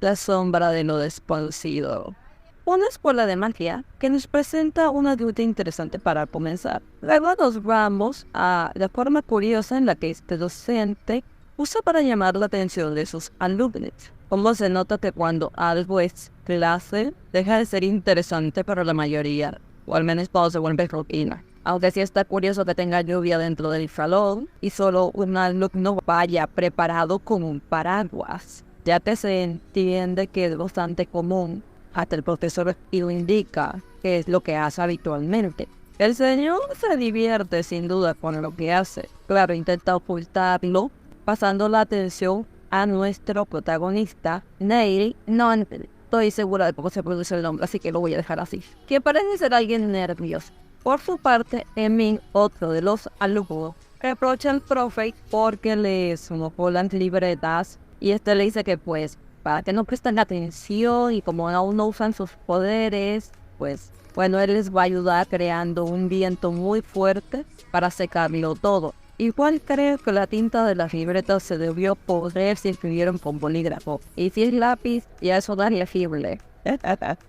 La sombra de lo desconocido. Una escuela de magia que nos presenta una duda interesante para comenzar. Luego nos vamos a la forma curiosa en la que este docente usa para llamar la atención de sus alumnos. Cómo se nota que cuando algo es clase, deja de ser interesante para la mayoría, o al menos todo se vuelve rutina. Aunque sí está curioso que tenga lluvia dentro del salón y solo un alumno vaya preparado con un paraguas, ya que se entiende que es bastante común. Hasta el profesor lo indica, que es lo que hace habitualmente. El señor se divierte sin duda con lo que hace. Claro, intenta ocultarlo, pasando la atención a nuestro protagonista, Neil. No estoy segura de cómo se pronuncia el nombre, así que lo voy a dejar así. Que parece ser alguien nervioso. Por su parte, Emin, otro de los alumnos, reprocha al profe porque le sonó las libretas y le dice que pues para que no presten atención y como aún no usan sus poderes, pues bueno, él les va a ayudar creando un viento muy fuerte para secarlo todo. Igual creo que la tinta de las libretas se debió podrer si escribieron con bolígrafo. Y si es lápiz, ya eso da legible.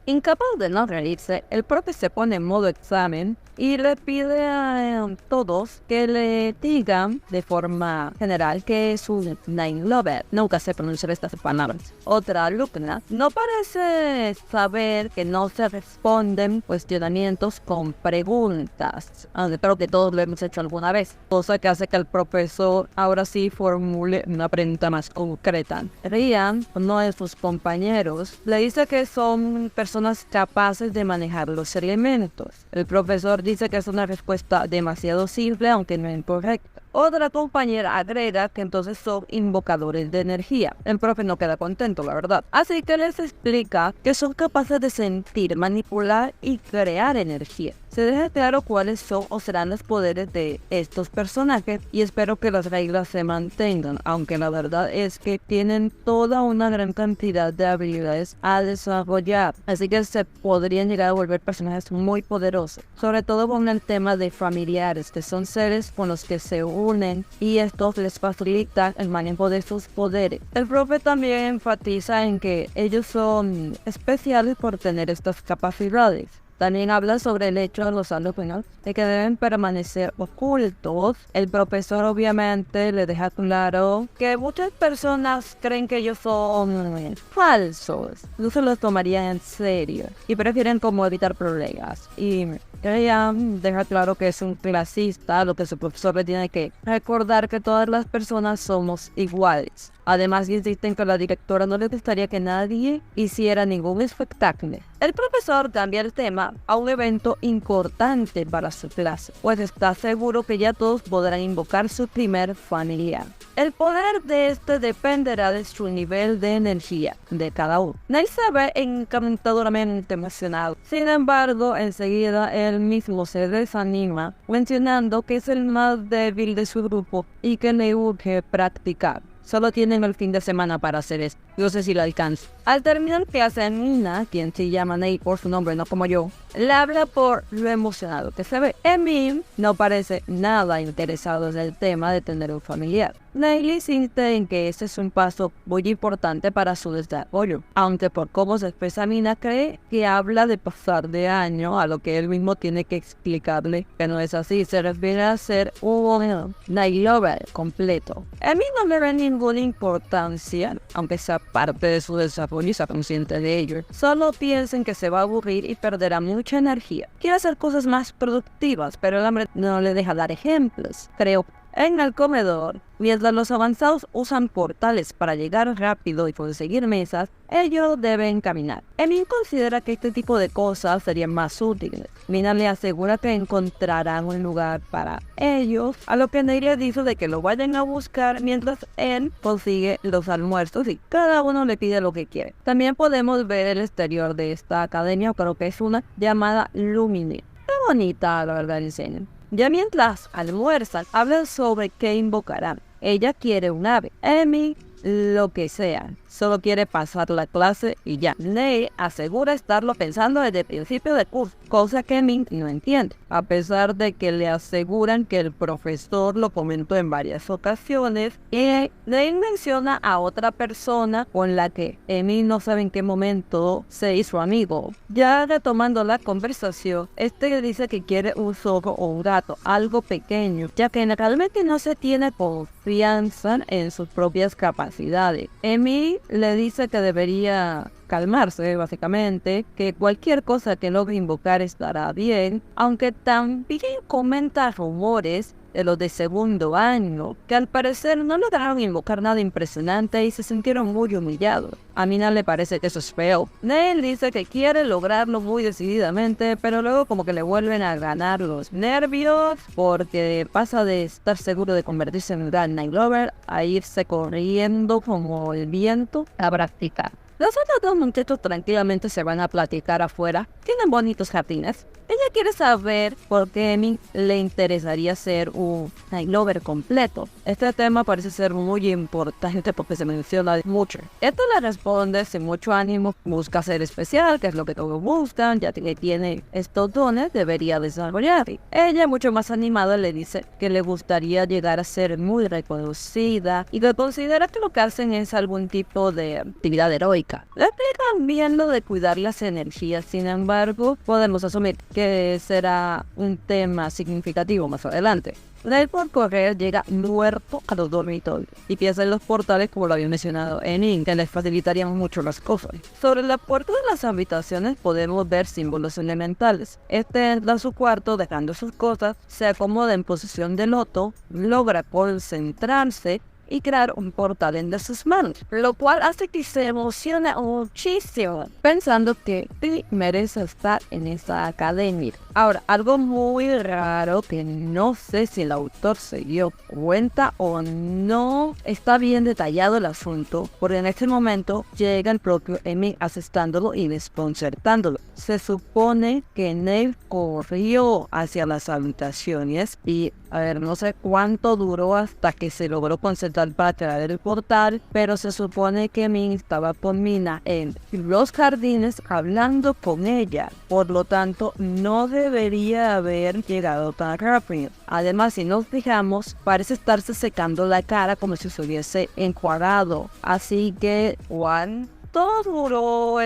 Incapaz de no reírse, el profe se pone en modo examen y le pide a todos que le digan de forma general que es un Nine Lover. Nunca sé pronunciar estas palabras. Otra alumna no parece saber que no se responden cuestionamientos con preguntas. Creo que todos lo hemos hecho alguna vez. Cosa que hace que el profesor ahora sí formule una pregunta más concreta. Ryan, uno de sus compañeros, le dice que son personas capaces de manejar los elementos. El profesor dice que es una respuesta demasiado simple, aunque no incorrecta. Otra compañera agrega que entonces son invocadores de energía. El profe no queda contento, la verdad. Así que les explica que son capaces de sentir, manipular y crear energía. Se deja claro cuáles son o serán los poderes de estos personajes y espero que las reglas se mantengan, aunque la verdad es que tienen toda una gran cantidad de habilidades a desarrollar, así que se podrían llegar a volver personajes muy poderosos, sobre todo con el tema de familiares, que son seres con los que se unen y esto les facilita el manejo de sus poderes. El profe también enfatiza en que ellos son especiales por tener estas capacidades. También habla sobre el hecho de los alumnos de que deben permanecer ocultos. El profesor obviamente le deja claro que muchas personas creen que ellos son falsos, no se los tomarían en serio y prefieren como evitar problemas. Y ella deja claro que es un clasista, lo que su profesor le tiene que recordar que todas las personas somos iguales. Además, insisten que a la directora no le gustaría que nadie hiciera ningún espectáculo. El profesor cambia el tema a un evento importante para su clase, pues está seguro que ya todos podrán invocar su primer familiar. El poder de este dependerá de su nivel de energía de cada uno. Neil se ve encantadoramente emocionado. Sin embargo, enseguida él mismo se desanima, mencionando que es el más débil de su grupo y que le urge practicar. Solo tienen el fin de semana para hacer esto. No sé si lo alcanza. Al terminar clase, Nina, quien se llama Neil por su nombre, no como yo, le habla por lo emocionado que se ve. Emil no parece nada interesado en el tema de tener un familiar. Neil insiste en que ese es un paso muy importante para su desarrollo, aunque por cómo se expresa Nina cree que habla de pasar de año, a lo que él mismo tiene que explicarle que no es así. Se refiere a ser un Night Lover completo. Emil no le ve ninguna importancia, aunque sea parte de su desarrollo y sea consciente de ello. Solo piensen que se va a aburrir y perderá mucha energía. Quiere hacer cosas más productivas, pero el hombre no le deja dar ejemplos, creo. En el comedor, mientras los avanzados usan portales para llegar rápido y conseguir mesas, ellos deben caminar. Emil considera que este tipo de cosas serían más útiles. Mina le asegura que encontrarán un lugar para ellos, a lo que Neil dice de que lo vayan a buscar mientras él consigue los almuerzos y cada uno le pide lo que quiere. También podemos ver el exterior de esta academia, creo que es una llamada Lumini. Qué bonita, la verdad, enseñan. Ya mientras almuerzan, hablan sobre qué invocarán. Ella quiere un ave. Emmy lo que sea. Solo quiere pasar la clase y ya. Neil asegura estarlo pensando desde el principio del curso, cosa que Ming no entiende, a pesar de que le aseguran que el profesor lo comentó en varias ocasiones. Y Neil menciona a otra persona con la que Emil no sabe en qué momento se hizo amigo. Ya retomando la conversación, le dice que quiere un zorro o un gato, algo pequeño, ya que realmente no se tiene confianza en sus propias capacidades. Emil le dice que debería calmarse, básicamente, que cualquier cosa que logre invocar estará bien, aunque también comenta rumores de los de segundo año, que al parecer no lograron invocar nada impresionante y se sintieron muy humillados. A Mina le parece que eso es feo. Neil dice que quiere lograrlo muy decididamente, pero luego como que le vuelven a ganar los nervios, porque pasa de estar seguro de convertirse en un gran night lover a irse corriendo como el viento a practicar. Los otros dos muchachos tranquilamente se van a platicar afuera. Tienen bonitos jardines. Ella quiere saber por qué Emil le interesaría ser un night lover completo. Este tema parece ser muy importante porque se menciona mucho. Esto le responde sin mucho ánimo. Busca ser especial, que es lo que todos buscan, ya que tiene estos dones, debería desarrollar. Ella, mucho más animada, le dice que le gustaría llegar a ser muy reconocida y que considera que lo que hacen es algún tipo de actividad heroica. Le explican bien lo de cuidar las energías, sin embargo, podemos asumir que será un tema significativo más adelante. Neil, por correr, llega muerto a los dormitorios y piensa en los portales, como lo había mencionado en Ink, que les facilitarían mucho las cosas. Sobre la puerta de las habitaciones podemos ver símbolos elementales. Entra a su cuarto dejando sus cosas, se acomoda en posición de loto, logra concentrarse y crear un portal entre sus manos, lo cual hace que se emocione muchísimo, pensando que sí merece estar en esa academia. Ahora, algo muy raro que no sé si el autor se dio cuenta o no está bien detallado el asunto, porque en este momento llega el propio Emil asestándolo y desconcertándolo. Se supone que Neil corrió hacia las habitaciones y no sé cuánto duró hasta que se logró concentrar para traer el portal, pero se supone que Min estaba con Mina en los jardines hablando con ella, por lo tanto no debería haber llegado tan rápido. Además, si nos fijamos, parece estarse secando la cara como si se hubiese encuadrado, así que ¿cuánto duró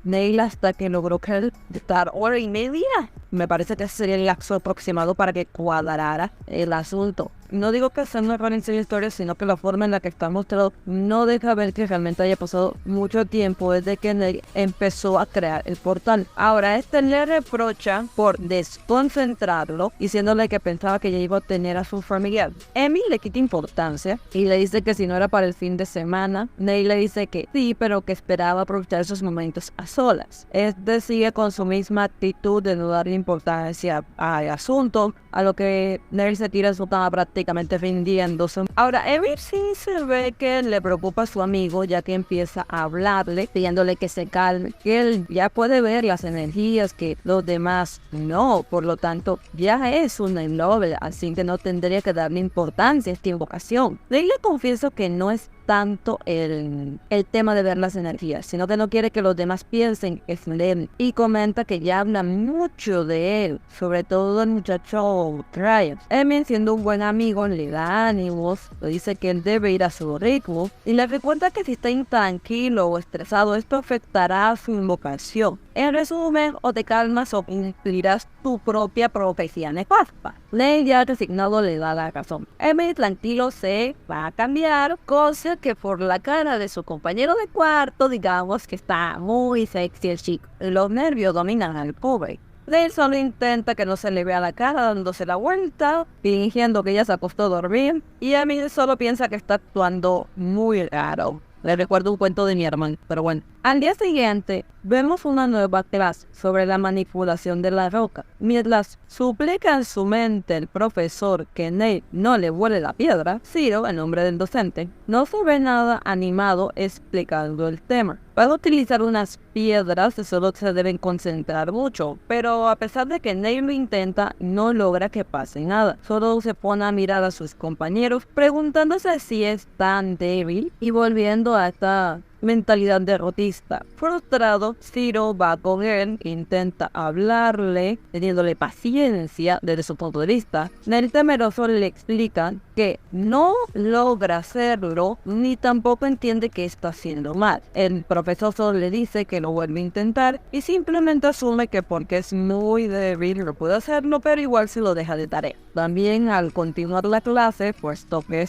Neil hasta que logró estar hora y media? Me parece que ese sería el lapso aproximado para que cuadrara el asunto. No digo que sea un error en la historia, sino que la forma en la que está mostrado no deja ver que realmente haya pasado mucho tiempo desde que Neil empezó a crear el portal. Ahora, le reprocha por desconcentrarlo, diciéndole que pensaba que ya iba a tener a su familiar. Emil le quita importancia y le dice que si no era para el fin de semana, Neil le dice que sí, pero que esperaba aprovechar esos momentos a solas. Sigue con su misma actitud de no darle importancia al asunto, a lo que Neil se tira en su cama prácticamente rindiéndose. Ahora, Emil sí se ve que le preocupa a su amigo, ya que empieza a hablarle, pidiéndole que se calme, que él ya puede ver las energías que los demás no, por lo tanto ya es un night lover, así que no tendría que darle importancia a esta invocación. Neil le confieso que no es tanto el tema de ver las energías, sino que no quiere que los demás piensen que es él, y comenta que ya habla mucho de él, sobre todo el muchacho Ryan. Emil, siendo un buen amigo, le da ánimos, le dice que él debe ir a su ritmo y le recuerda que si está intranquilo o estresado, esto afectará a su invocación. En resumen, o te calmas o cumplirás tu propia profecía nefasta. Neil, ya resignado, le da la razón. Emil tranquilo se va a cambiar, cosa que por la cara de su compañero de cuarto, digamos que está muy sexy el chico. Los nervios dominan al pobre. Neil solo intenta que no se le vea la cara dándose la vuelta, fingiendo que ya se acostó a dormir, y Emil solo piensa que está actuando muy raro. Le recuerdo un cuento de mi hermano, pero bueno. Al día siguiente, vemos una nueva clase sobre la manipulación de la roca. Mientras suplica en su mente el profesor que Neil no le vuele la piedra, Ciro, el nombre del docente, no se ve nada animado explicando el tema. van a utilizar unas piedras que solo se deben concentrar mucho, pero a pesar de que Neil lo intenta, no logra que pase nada. Solo se pone a mirar a sus compañeros, preguntándose si es tan débil y volviendo a esta mentalidad derrotista. Frustrado, Zero va con él, intenta hablarle, teniéndole paciencia desde su punto de vista. Neil temeroso le explica que no logra hacerlo, ni tampoco entiende que está haciendo mal. El profesor solo le dice que lo vuelve a intentar y simplemente asume que porque es muy débil no puede hacerlo, pero igual se lo deja de tarea. También al continuar la clase, puesto que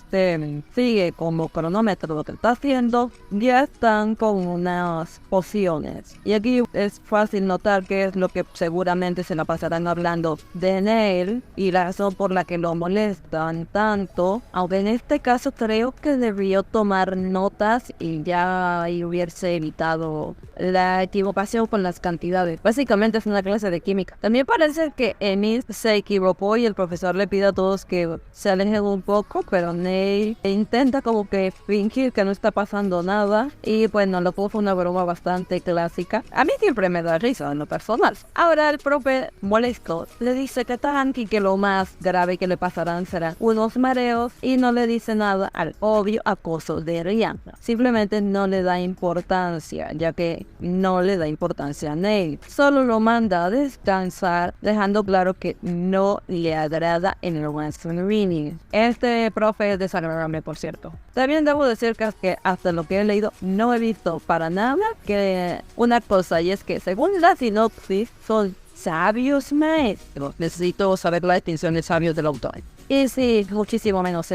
sigue como cronómetro lo que está haciendo, ya están con unas pociones. Y aquí es fácil notar que es lo que seguramente se la pasarán hablando de Neil y la razón por la que lo molestan tanto, aunque en este caso creo que debió tomar notas y ya hubiese evitado la equivocación con las cantidades. Básicamente es una clase de química. También parece que Emil se equivocó y el profesor le pide a todos que se alejen un poco, pero Neil intenta como que fingir que no está pasando nada y bueno, lo fue una broma bastante clásica. A mí siempre me da risa en lo personal. Ahora el profe molesto le dice que tranqui, que lo más grave que le pasarán serán unos mareos y no le dice nada al obvio acoso de Rihanna. Simplemente no le da importancia, ya que no le da importancia a Neil. Solo lo manda a descansar, dejando claro que no le agrada en el Western Reading. Este profe es desagradable, por cierto. También debo decir que hasta lo que he leído no he visto para nada que una cosa, y es que según la sinopsis son sabios maestros. Necesito saber la distinción de sabios del autor. Y sí, muchísimo menos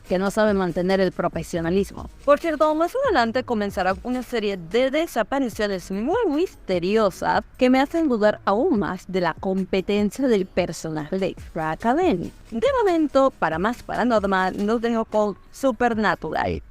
que no sabe mantener el profesionalismo. Por cierto, más adelante comenzará una serie de desapariciones muy misteriosas que me hacen dudar aún más de la competencia del personaje de Umbrella Academy. De momento, para más paranormal, nos dejo con Supernatural.